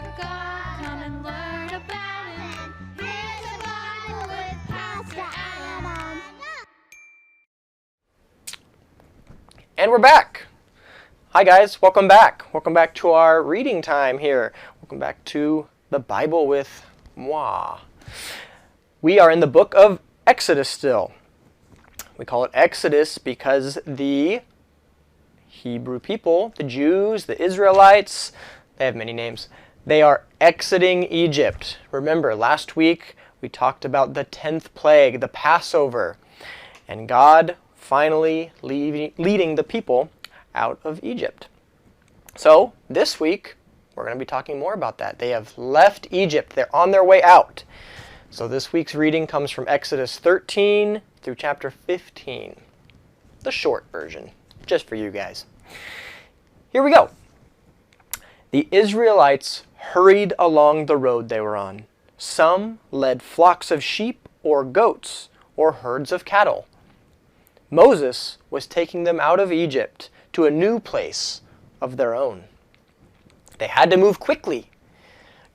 for God. Come and learn about Him. Here's the Bible with Pastor Adam. And we're back. Hi guys, welcome back. Welcome back to our reading time here. Welcome back to the Bible with moi. We are in the book of Exodus still. We call it Exodus because the Hebrew people, the Jews, the Israelites, they have many names. They are exiting Egypt. Remember, last week we talked about the 10th plague, the Passover, and God finally leading the people out of Egypt. So this week we're going to be talking more about that. They have left Egypt. They're on their way out. So this week's reading comes from Exodus 13 through chapter 15. The short version, just for you guys. Here we go. The Israelites hurried along the road they were on. Some led flocks of sheep or goats or herds of cattle. Moses was taking them out of Egypt to a new place of their own. They had to move quickly.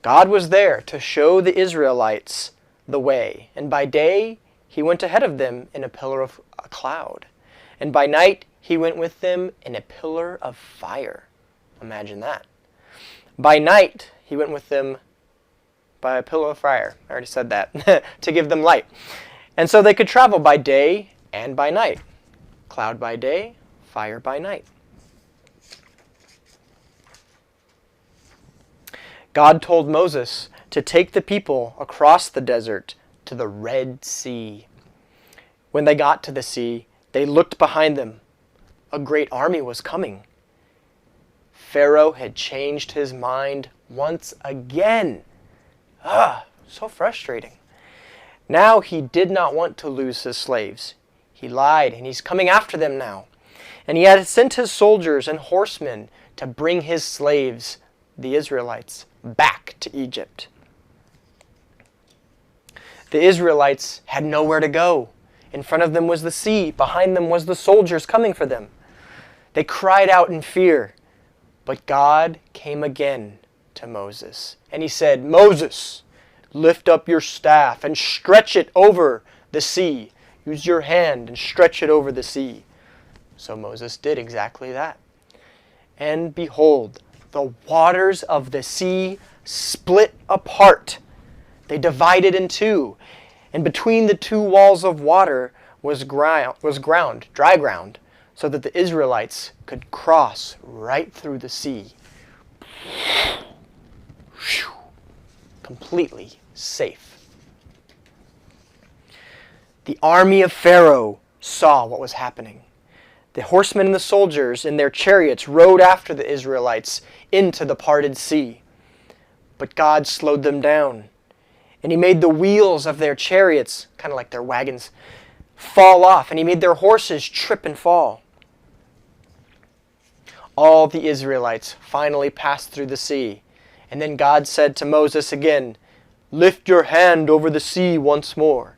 God was there to show the Israelites the way, and by day He went ahead of them in a pillar of a cloud, and by night He went with them in a pillar of fire. Imagine that. By night He went with them by a pillar of fire. I already said that. To give them light. And so they could travel by day and by night. Cloud by day, fire by night. God told Moses to take the people across the desert to the Red Sea. When they got to the sea, they looked behind them. A great army was coming. Pharaoh had changed his mind once again. So frustrating. Now he did not want to lose his slaves. He lied, and he's coming after them now. And he had sent his soldiers and horsemen to bring his slaves, the Israelites, back to Egypt. The Israelites had nowhere to go. In front of them was the sea. Behind them was the soldiers coming for them. They cried out in fear. But God came again to Moses. And He said, "Moses, lift up your staff and stretch it over the sea. Use your hand and stretch it over the sea." So Moses did exactly that. And behold, the waters of the sea split apart. They divided in two. And between the two walls of water was dry ground, so that the Israelites could cross right through the sea. Completely safe. The army of Pharaoh saw what was happening. The horsemen and the soldiers in their chariots rode after the Israelites into the parted sea. But God slowed them down, and He made the wheels of their chariots, kind of like their wagons, fall off, and He made their horses trip and fall. All the Israelites finally passed through the sea, and then God said to Moses again, "Lift your hand over the sea once more."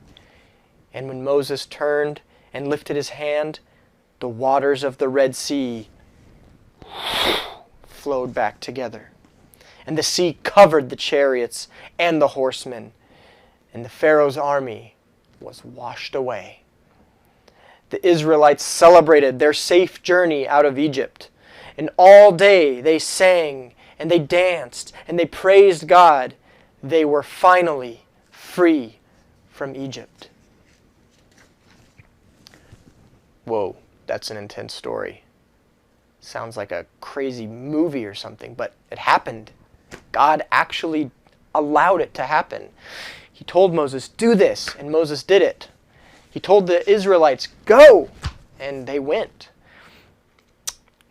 And when Moses turned and lifted his hand, the waters of the Red Sea flowed back together. And the sea covered the chariots and the horsemen, and the Pharaoh's army was washed away. The Israelites celebrated their safe journey out of Egypt, and all day they sang and they danced and they praised God. They were finally free from Egypt. Whoa, that's an intense story. Sounds like a crazy movie or something, but it happened. God actually allowed it to happen. He told Moses, "Do this," and Moses did it. He told the Israelites, "Go," and they went.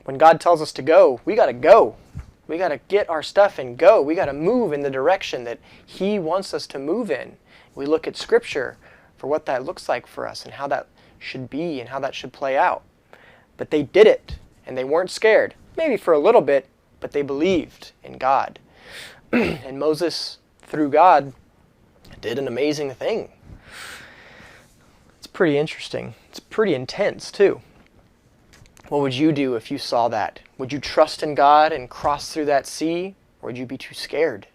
When God tells us to go, we got to go. We got to get our stuff and go. We got to move in the direction that He wants us to move in. We look at Scripture for what that looks like for us and how that should be and how that should play out. But they did it, and they weren't scared. Maybe for a little bit, but they believed in God. And Moses, through God, did an amazing thing. It's pretty interesting. It's pretty intense, too. What would you do if you saw that? Would you trust in God and cross through that sea? Or Or would you be too scared?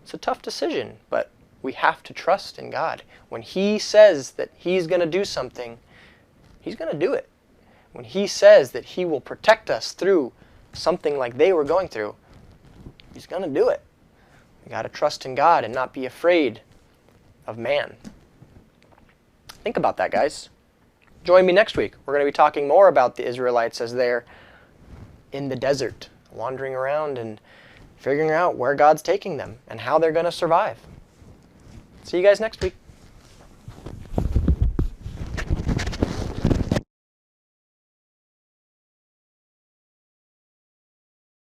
It's a tough decision, but we have to trust in God. When He says that He's going to do something, He's going to do it. When He says that He will protect us through something like they were going through, He's going to do it. We got to trust in God and not be afraid of man. Think about that, guys. Join me next week. We're going to be talking more about the Israelites as they're in the desert, wandering around and figuring out where God's taking them and how they're going to survive. See you guys next week.